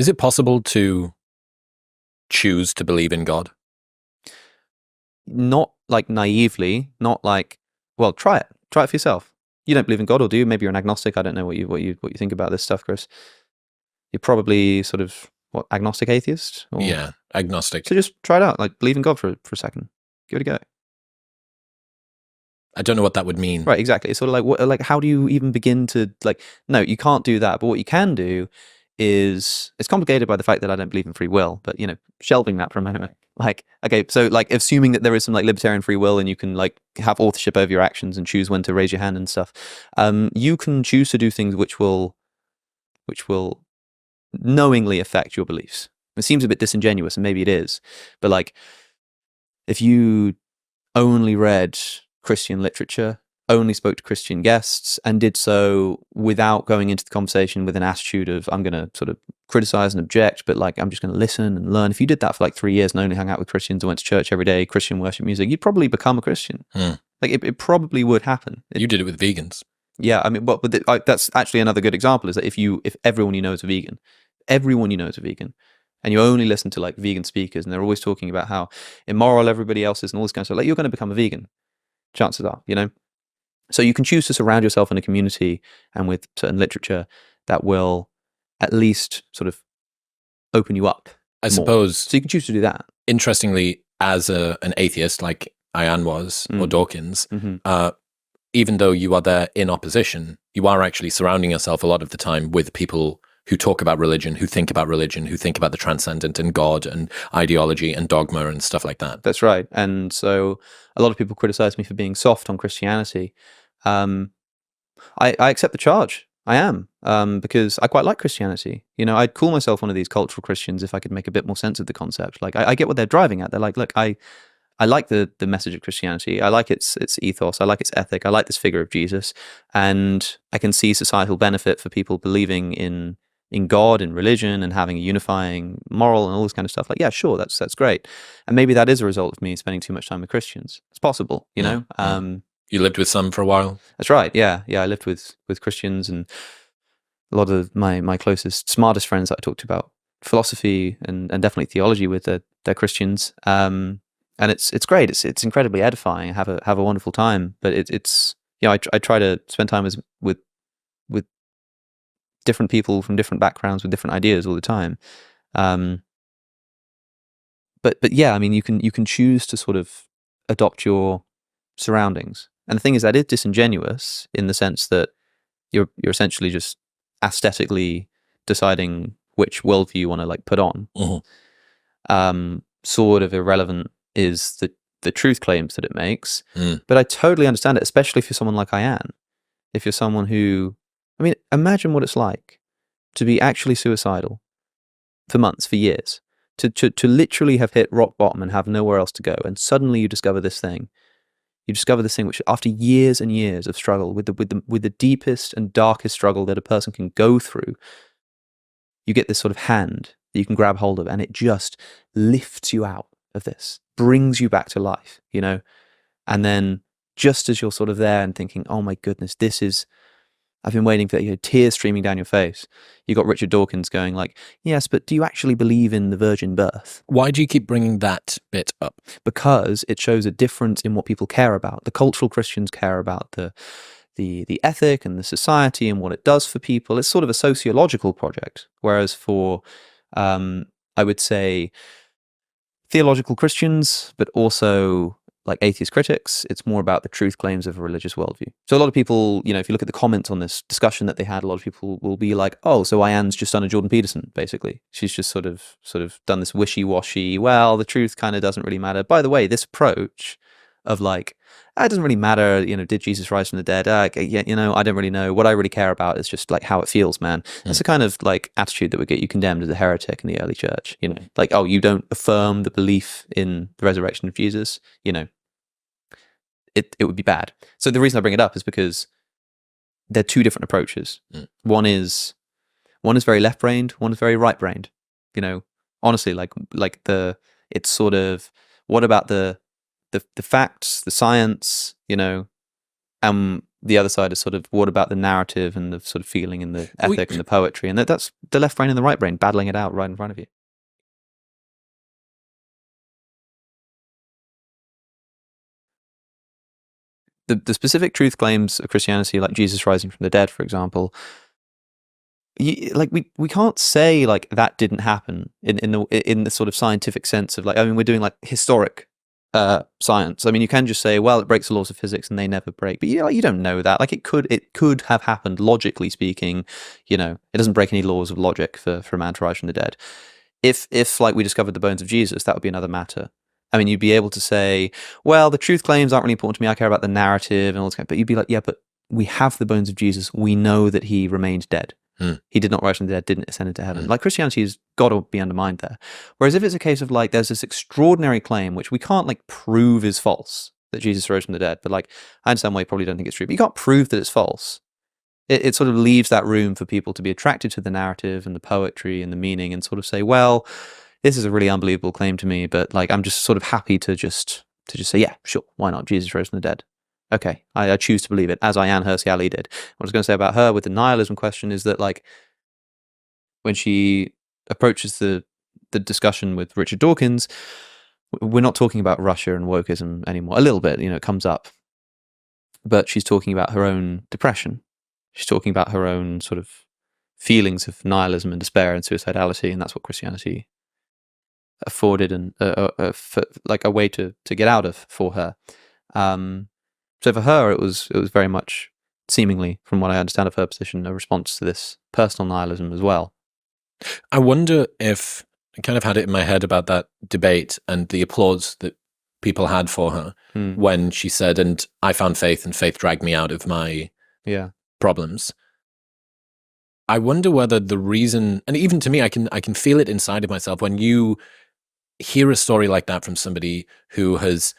Is it possible to choose to believe in God? Not like naively, not like, well, try it for yourself. You don't believe in God, or do you? Maybe you're an agnostic. I don't know what you think about this stuff, Chris. You're probably sort of agnostic atheist? Or... Yeah, agnostic. So just try it out, like believe in God for a second. Give it a go. I don't know what that would mean. Right, exactly. It's sort of like how do you even begin to no, you can't do that. But what you can do is, it's complicated by the fact that I don't believe in free will, but shelving that for a moment. Like, okay, so like assuming that there is some like libertarian free will and you can like have authorship over your actions and choose when to raise your hand and stuff. You can choose to do things which will knowingly affect your beliefs. It seems a bit disingenuous, and maybe it is, but like if you only read Christian literature, only spoke to Christian guests, and did so without going into the conversation with an attitude of, I'm going to sort of criticize and object, but like, I'm just going to listen and learn. If you did that for like 3 years and only hung out with Christians and went to church every day, Christian worship music, you'd probably become a Christian. Like it probably would happen. You did it with vegans. Yeah, I mean, but that's actually another good example, is that if everyone you know is a vegan, and you only listen to like vegan speakers, and they're always talking about how immoral everybody else is and all this kind of stuff, like you're going to become a vegan. Chances are, So you can choose to surround yourself in a community and with certain literature that will at least sort of open you up. I suppose. So you can choose to do that. Interestingly, as an atheist like Ian was, or Dawkins, even though you are there in opposition, you are actually surrounding yourself a lot of the time with people who talk about religion, who think about religion, who think about the transcendent and God and ideology and dogma and stuff like that. That's right. And so a lot of people criticize me for being soft on Christianity. I accept the charge. I am, because I quite like Christianity. I'd call myself one of these cultural Christians if I could make a bit more sense of the concept. Like, I get what they're driving at. They're like, look, I like the message of Christianity. I like its ethos. I like its ethic. I like this figure of Jesus. And I can see societal benefit for people believing in God and religion and having a unifying moral and all this kind of stuff. Like, yeah, sure, that's great. And maybe that is a result of me spending too much time with Christians. It's possible, you know? You lived with some for a while? That's right, yeah. Yeah, I lived with Christians, and a lot of my closest, smartest friends that I talked to about philosophy and definitely theology with, they're Christians. And it's great. It's incredibly edifying. I have a wonderful time. But it's I try to spend time with different people from different backgrounds with different ideas all the time. But yeah, I mean, you can choose to sort of adopt your surroundings. And the thing is, that is disingenuous in the sense that you're essentially just aesthetically deciding which worldview you want to like put on. Sort of irrelevant is the truth claims that it makes. But I totally understand it, especially if you're someone like I am. If you're someone who, I mean, imagine what it's like to be actually suicidal for months, for years, to literally have hit rock bottom and have nowhere else to go, and suddenly you discover this thing. You discover this thing which, after years and years of struggle, with the deepest and darkest struggle that a person can go through, you get this sort of hand that you can grab hold of, and it just lifts you out of this, brings you back to life, and then just as you're sort of there and thinking, oh my goodness, I've been waiting for tears streaming down your face. You got Richard Dawkins going like, yes, but do you actually believe in the virgin birth? Why do you keep bringing that bit up? Because it shows a difference in what people care about. The cultural Christians care about the ethic and the society and what it does for people. It's sort of a sociological project. Whereas for, I would say, theological Christians, but also like atheist critics, it's more about the truth claims of a religious worldview. So a lot of people, if you look at the comments on this discussion that they had, a lot of people will be like, oh, so Ian's just done a Jordan Peterson, basically. She's just sort of done this wishy-washy, well, the truth kind of doesn't really matter. By the way, this approach of like, it doesn't really matter, did Jesus rise from the dead? I don't really know. What I really care about is just like how it feels, man. That's the kind of like attitude that would get you condemned as a heretic in the early church, like, oh, you don't affirm the belief in the resurrection of Jesus, it would be bad. So the reason I bring it up is because they're two different approaches. One is very left-brained, one is very right-brained. Honestly, it's sort of, what about the facts, the science, and the other side is sort of, what about the narrative and the sort of feeling and the ethic and the poetry? And that's the left brain and the right brain battling it out right in front of you. The specific truth claims of Christianity, like Jesus rising from the dead, for example, we can't say like that didn't happen in the sort of scientific sense of like, I mean, we're doing like historic science. I mean, you can just say, well, it breaks the laws of physics and they never break, but you don't know that. Like it could have happened, logically speaking. It doesn't break any laws of logic for a man to rise from the dead. If like we discovered the bones of Jesus, that would be another matter. I mean, you'd be able to say, well, the truth claims aren't really important to me. I care about the narrative and all this kind of, but you'd be like, yeah, but we have the bones of Jesus. We know that he remained dead. He did not rise from the dead, didn't ascend into heaven. Like Christianity has got to be undermined there. Whereas if it's a case of like, there's this extraordinary claim, which we can't like prove is false, that Jesus rose from the dead, but like, I understand why you probably don't think it's true, but you can't prove that it's false. It sort of leaves that room for people to be attracted to the narrative and the poetry and the meaning and sort of say, well, this is a really unbelievable claim to me, but like, I'm just sort of happy to just say, yeah, sure, why not? Jesus rose from the dead. Okay, I choose to believe it, as Ayaan Hirsi Ali did. What I was going to say about her with the nihilism question is that, like, when she approaches the discussion with Richard Dawkins, we're not talking about Russia and wokeism anymore. A little bit, it comes up. But she's talking about her own depression. She's talking about her own sort of feelings of nihilism and despair and suicidality, and that's what Christianity afforded and like a way to get out of for her. So for her, it was very much, seemingly, from what I understand of her position, a response to this personal nihilism as well. I wonder if I kind of had it in my head about that debate and the applause that people had for her when she said, and I found faith and faith dragged me out of my problems. I wonder whether the reason, and even to me, I can feel it inside of myself when you hear a story like that from somebody who has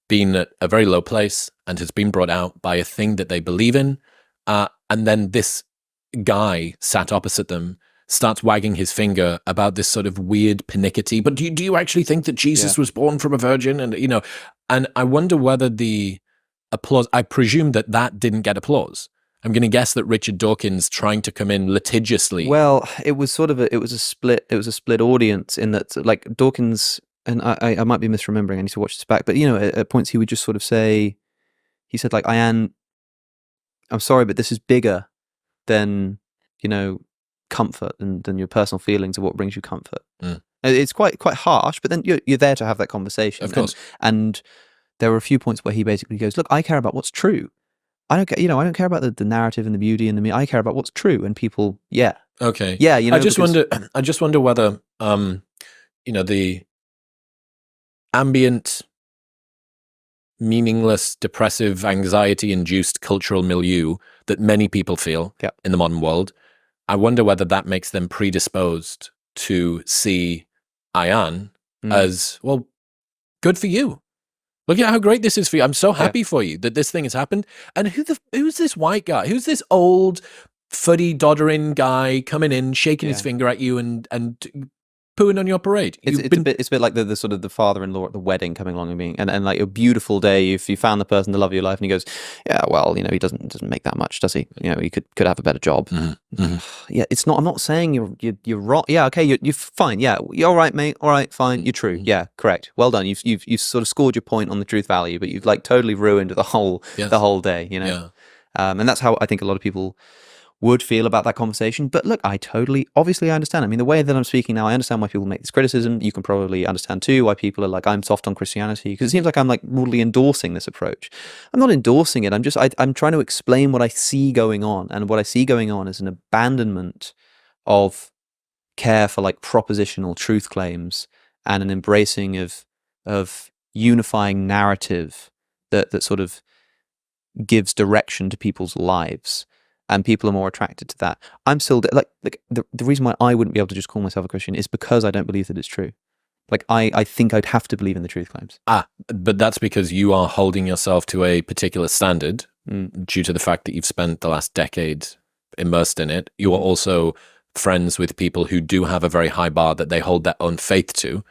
been at a very low place and has been brought out by a thing that they believe in, and then this guy sat opposite them starts wagging his finger about this sort of weird panicky, but do you actually think that Jesus was born from a virgin? And and I wonder whether the applause, I presume that didn't get applause. I'm going to guess that Richard Dawkins trying to come in litigiously. Well, it was sort of a split audience in that, like, Dawkins, and I might be misremembering, I need to watch this back, but at points he would just sort of say, he said, like, I'm sorry, but this is bigger than, comfort and than your personal feelings of what brings you comfort. It's quite harsh, but then you're there to have that conversation. Of course. And there were a few points where he basically goes, look, I care about what's true. I don't care, I don't care about the narrative and the beauty and I care about what's true. And people, okay. Yeah, I just wonder whether, the ambient, meaningless, depressive, anxiety-induced cultural milieu that many people feel in the modern world, I wonder whether that makes them predisposed to see Ayaan as, well, good for you. Look at how great this is for you. I'm so happy for you that this thing has happened. And who's this white guy? Who's this old, fuddy-doddering guy coming in, shaking his finger at you and pooing on your parade? It's a bit like the sort of the father-in-law at the wedding coming along and being and like a beautiful day. If you found the person to love your life, and he goes, yeah, well, he doesn't make that much, does he? He could have a better job. Yeah, it's not. I'm not saying you're wrong. Yeah, okay, you're fine. Yeah, you're all right, mate. All right, fine. You're true. Yeah, correct. Well done. You've sort of scored your point on the truth value, but you've like totally ruined the whole day. Yeah. And that's how I think a lot of people would feel about that conversation. But look, obviously I understand. I mean, the way that I'm speaking now, I understand why people make this criticism. You can probably understand too why people are like, I'm soft on Christianity, because it seems like I'm like broadly endorsing this approach. I'm not endorsing it. I'm trying to explain what I see going on. And what I see going on is an abandonment of care for like propositional truth claims and an embracing of unifying narrative that sort of gives direction to people's lives. And people are more attracted to that. I'm still like the reason why I wouldn't be able to just call myself a Christian is because I don't believe that it's true. Like I think I'd have to believe in the truth claims. But that's because you are holding yourself to a particular standard due to the fact that you've spent the last decade immersed in it. You are also friends with people who do have a very high bar that they hold their own faith to.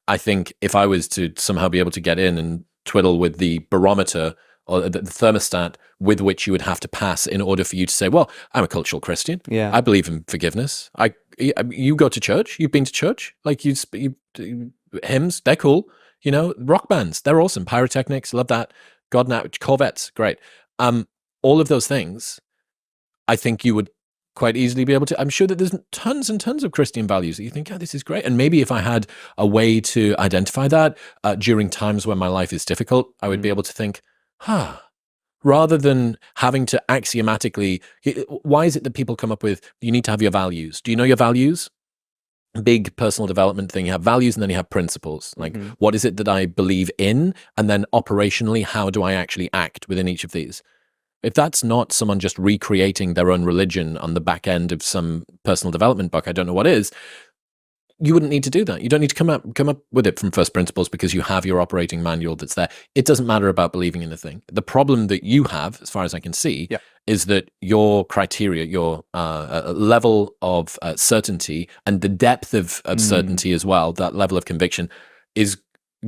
I think if I was to somehow be able to get in and twiddle with the barometer or the thermostat with which you would have to pass in order for you to say, well, I'm a cultural Christian. Yeah. I believe in forgiveness. You go to church. You've been to church. Like hymns, they're cool. You know, rock bands, they're awesome. Pyrotechnics, love that. God now, Corvettes, great. All of those things, I think you would quite easily be able to. I'm sure that there's tons and tons of Christian values that you think, yeah, this is great. And maybe if I had a way to identify that during times when my life is difficult, I would be able to think, rather than having to axiomatically, why is it that people come up with, you need to have your values? Do you know your values? Big personal development thing. You have values and then you have principles. Like, what is it that I believe in? And then operationally, how do I actually act within each of these? If that's not someone just recreating their own religion on the back end of some personal development book, I don't know what is, you wouldn't need to do that. You don't need to come up with it from first principles because you have your operating manual that's there. It doesn't matter about believing in the thing. The problem that you have, as far as I can see, is that your criteria, your level of certainty and the depth of certainty as well, that level of conviction is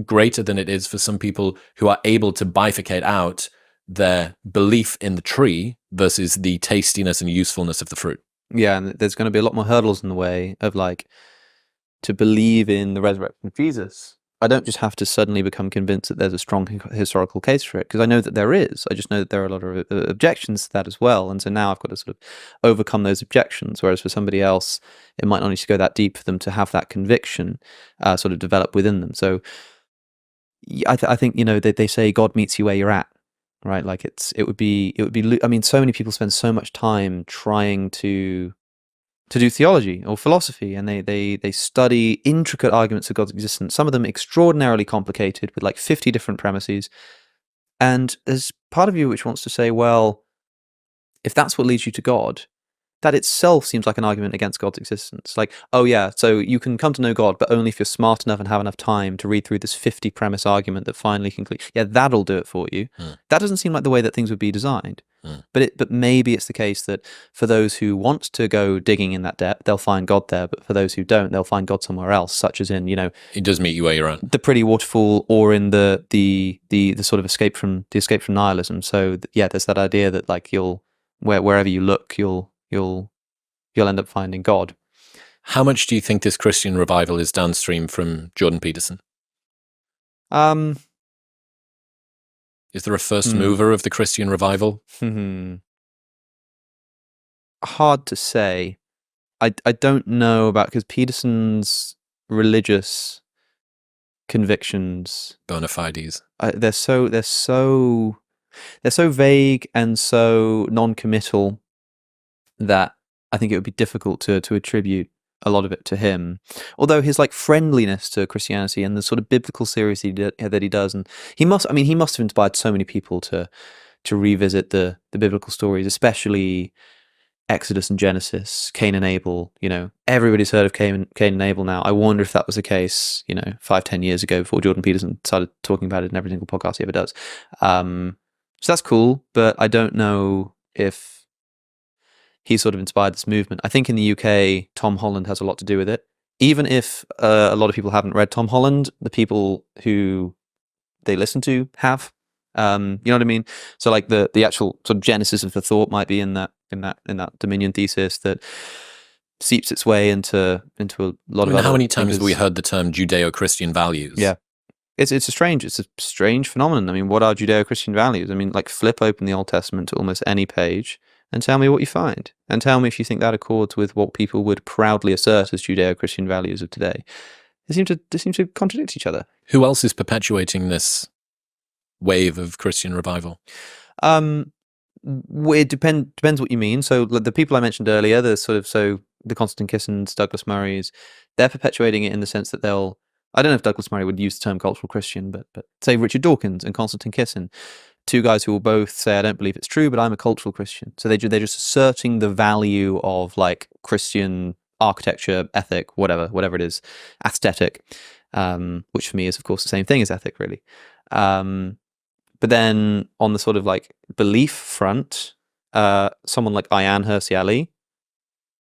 greater than it is for some people who are able to bifurcate out their belief in the tree versus the tastiness and usefulness of the fruit. Yeah, and there's going to be a lot more hurdles in the way of like, to believe in the resurrection of Jesus, I don't just have to suddenly become convinced that there's a strong historical case for it, because I know that there is. I just know that there are a lot of objections to that as well. And so now I've got to sort of overcome those objections. Whereas for somebody else, it might not need to go that deep for them to have that conviction sort of develop within them. So I think, you know, they say God meets you where you're at, right? Like it would be, I mean, so many people spend so much time trying to do theology or philosophy, and they study intricate arguments of God's existence, some of them extraordinarily complicated with like 50 different premises. And there's part of you which wants to say, well, if that's what leads you to God, that itself seems like an argument against God's existence. Like, oh yeah, so you can come to know God, but only if you're smart enough and have enough time to read through this 50 premise argument that finally concludes. Yeah, that'll do it for you. That doesn't seem like the way that things would be designed. But maybe it's the case that for those who want to go digging in that depth, they'll find God there. But for those who don't, they'll find God somewhere else, such as in, you know, He does meet you where you're at. The pretty waterfall, or in the sort of escape from nihilism. So yeah, there's that idea that like wherever you look, you'll end up finding God. How much do you think this Christian revival is downstream from Jordan Peterson? Is there a first mover of the Christian revival? Hard to say. I don't know about, because Peterson's religious convictions, Bona fides. They're so vague and so non-committal that I think it would be difficult to attribute a lot of it to him. Although his like friendliness to Christianity and the sort of biblical series that he does, and he must have inspired so many people to revisit the biblical stories, especially Exodus and Genesis, Cain and Abel. You know, everybody's heard of Cain and Abel now. I wonder if that was the case, you know, 5-10 years ago, before Jordan Peterson started talking about it in every single podcast he ever does. So that's cool, but I don't know if he sort of inspired this movement. I think in the UK, Tom Holland has a lot to do with it. Even if a lot of people haven't read Tom Holland, the people who they listen to have. You know what I mean? So like the actual sort of genesis of the thought might be in that Dominion thesis that seeps its way into a lot of. How many times have we heard the term Judeo-Christian values? Yeah. It's a strange phenomenon. I mean, what are Judeo-Christian values? I mean, like, flip open the Old Testament to almost any page and tell me what you find. And tell me if you think that accords with what people would proudly assert as Judeo-Christian values of today. They seem to contradict each other. Who else is perpetuating this wave of Christian revival? It depends what you mean. So the people I mentioned earlier, the Constantine Kissins, Douglas Murrays, they're perpetuating it in the sense that they'll, I don't know if Douglas Murray would use the term cultural Christian, but say Richard Dawkins and Constantine Kissin, two guys who will both say, I don't believe it's true, but I'm a cultural Christian. So they're just asserting the value of like Christian architecture, ethic, whatever it is, aesthetic, which for me is of course the same thing as ethic, really. But then on the sort of like belief front, someone like Ayaan Hirsi Ali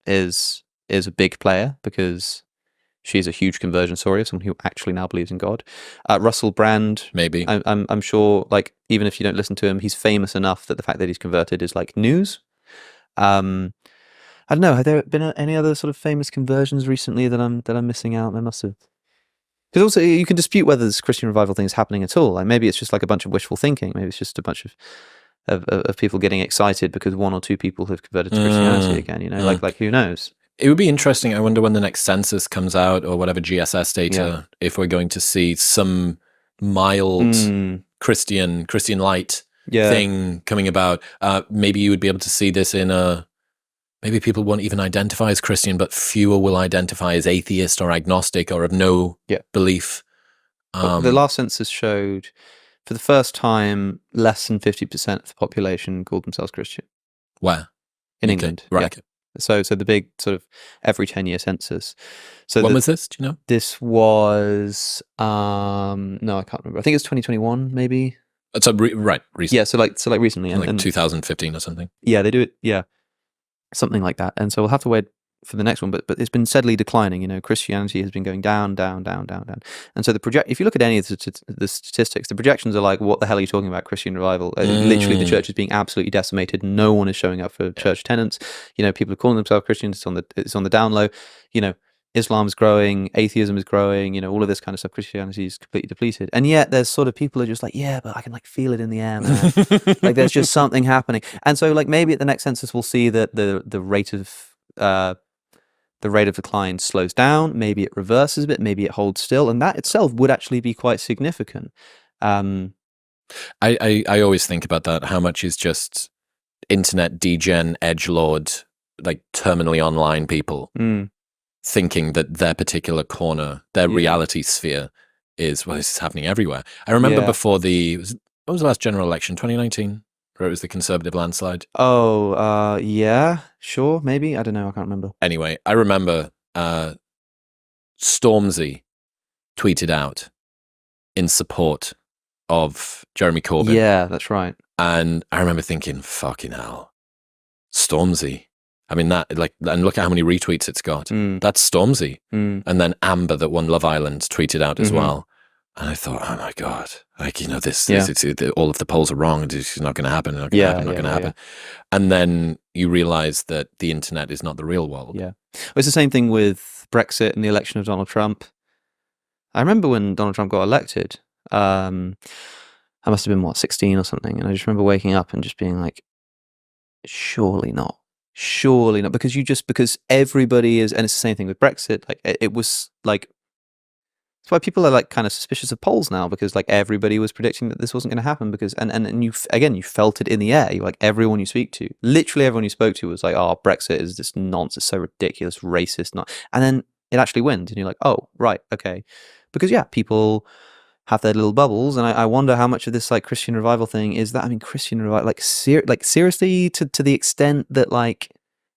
is a big player, because she's a huge conversion story of someone who actually now believes in God. Russell Brand, maybe. I'm sure, like, even if you don't listen to him, he's famous enough that the fact that he's converted is like news. I don't know. Have there been any other sort of famous conversions recently that I'm missing out? There must have. Because also you can dispute whether this Christian revival thing is happening at all. Like maybe it's just like a bunch of wishful thinking. Maybe it's just a bunch of people getting excited because one or two people have converted to Christianity again. You know, like who knows? It would be interesting. I wonder when the next census comes out or whatever GSS data, if we're going to see some mild Christian light thing coming about. Maybe you would be able to see this in a. Maybe people won't even identify as Christian, but fewer will identify as atheist or agnostic or of no belief. The last census showed, for the first time, less than 50% of the population called themselves Christian. Where? In England. Right. Yeah. Okay. So the big sort of every 10-year census. So when was this? Do you know? This was, no, I can't remember. I think it's 2021, maybe. So right, recently. Yeah, so like recently. Like 2015 or something. Yeah, they do it, yeah. Something like that. And so we'll have to wait for the next one, but it's been steadily declining. You know, Christianity has been going down. And so if you look at any of the statistics, the projections are like, what the hell are you talking about, Christian revival? Literally, the church is being absolutely decimated. No one is showing up for church attendance. You know, people are calling themselves Christians. It's on the down low. You know, Islam is growing, atheism is growing, you know, all of this kind of stuff. Christianity is completely depleted. And yet there's sort of people who are just like, yeah, but I can like feel it in the air, man. Like there's just something happening. And so like maybe at the next census we'll see that the rate of decline slows down, maybe it reverses a bit, maybe it holds still, and that itself would actually be quite significant. I always think about that, how much is just internet degen, edgelord, like terminally online people thinking that their particular corner, their reality sphere is, well, this is happening everywhere. I remember before what was the last general election, 2019, where it was the Conservative landslide? Oh, yeah, sure, maybe. I don't know, I can't remember. Anyway, I remember Stormzy tweeted out in support of Jeremy Corbyn. Yeah, that's right. And I remember thinking, fucking hell, Stormzy. I mean, and look at how many retweets it's got. That's Stormzy. And then Amber, that won Love Island, tweeted out as well. And I thought, oh my God, like, you know, all of the polls are wrong. It's not going to happen. Not going to happen. And then you realize that the internet is not the real world. Yeah. Well, it's the same thing with Brexit and the election of Donald Trump. I remember when Donald Trump got elected, I must have been, 16 or something. And I just remember waking up and just being like, surely not. Surely not, because everybody is, and it's the same thing with Brexit. Like it was like, that's why people are like kind of suspicious of polls now, because like everybody was predicting that this wasn't going to happen, because and you felt it in the air. You like everyone you speak to, literally everyone you spoke to was like, oh, Brexit is this nonsense, so ridiculous, racist, and then it actually wins, and you're like, oh, right, okay, because people have their little bubbles, and I wonder how much of this like Christian revival thing is that. I mean, Christian revival, like seriously, to the extent that like,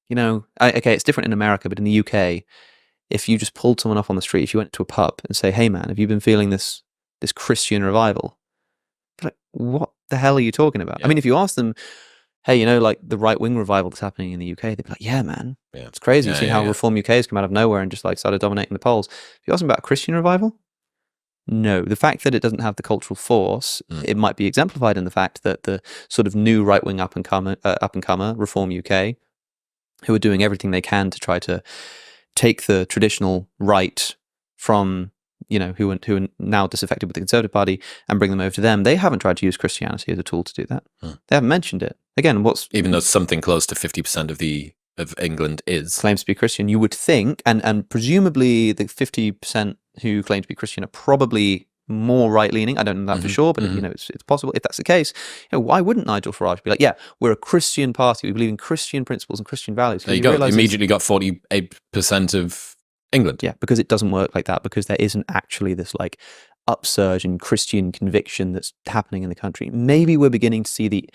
you know, okay, it's different in America, but in the UK, if you just pulled someone up on the street, if you went to a pub and say, hey man, have you been feeling this Christian revival? Like, what the hell are you talking about? Yeah. I mean, if you ask them, hey, you know, like the right-wing revival that's happening in the UK, they'd be like, yeah, man, it's crazy. You see how Reform UK has come out of nowhere and just like started dominating the polls. If you ask them about a Christian revival, no. The fact that it doesn't have the cultural force, it might be exemplified in the fact that the sort of new right-wing up-and-comer, Reform UK, who are doing everything they can to try to take the traditional right from, you know, who are now disaffected with the Conservative Party and bring them over to them. They haven't tried to use Christianity as a tool to do that. They haven't mentioned it. Again, even though something close to 50% of England claims to be Christian, you would think, and presumably the 50% who claim to be Christian are probably more right-leaning. I don't know that for sure, but you know, it's possible. If that's the case, you know, why wouldn't Nigel Farage be like, yeah, we're a Christian party, we believe in Christian principles and Christian values? There you go. Immediately got 48% of England. Yeah, because it doesn't work like that, because there isn't actually this like upsurge in Christian conviction that's happening in the country. Maybe we're beginning to see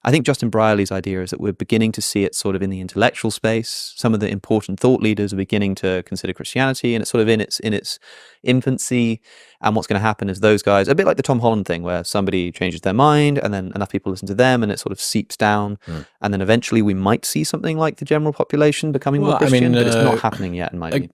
I think Justin Brierley's idea is that we're beginning to see it sort of in the intellectual space. Some of the important thought leaders are beginning to consider Christianity, and it's sort of in its infancy. And what's going to happen is those guys, a bit like the Tom Holland thing, where somebody changes their mind and then enough people listen to them and it sort of seeps down. And then eventually we might see something like the general population becoming more Christian, but it's not happening yet in my opinion.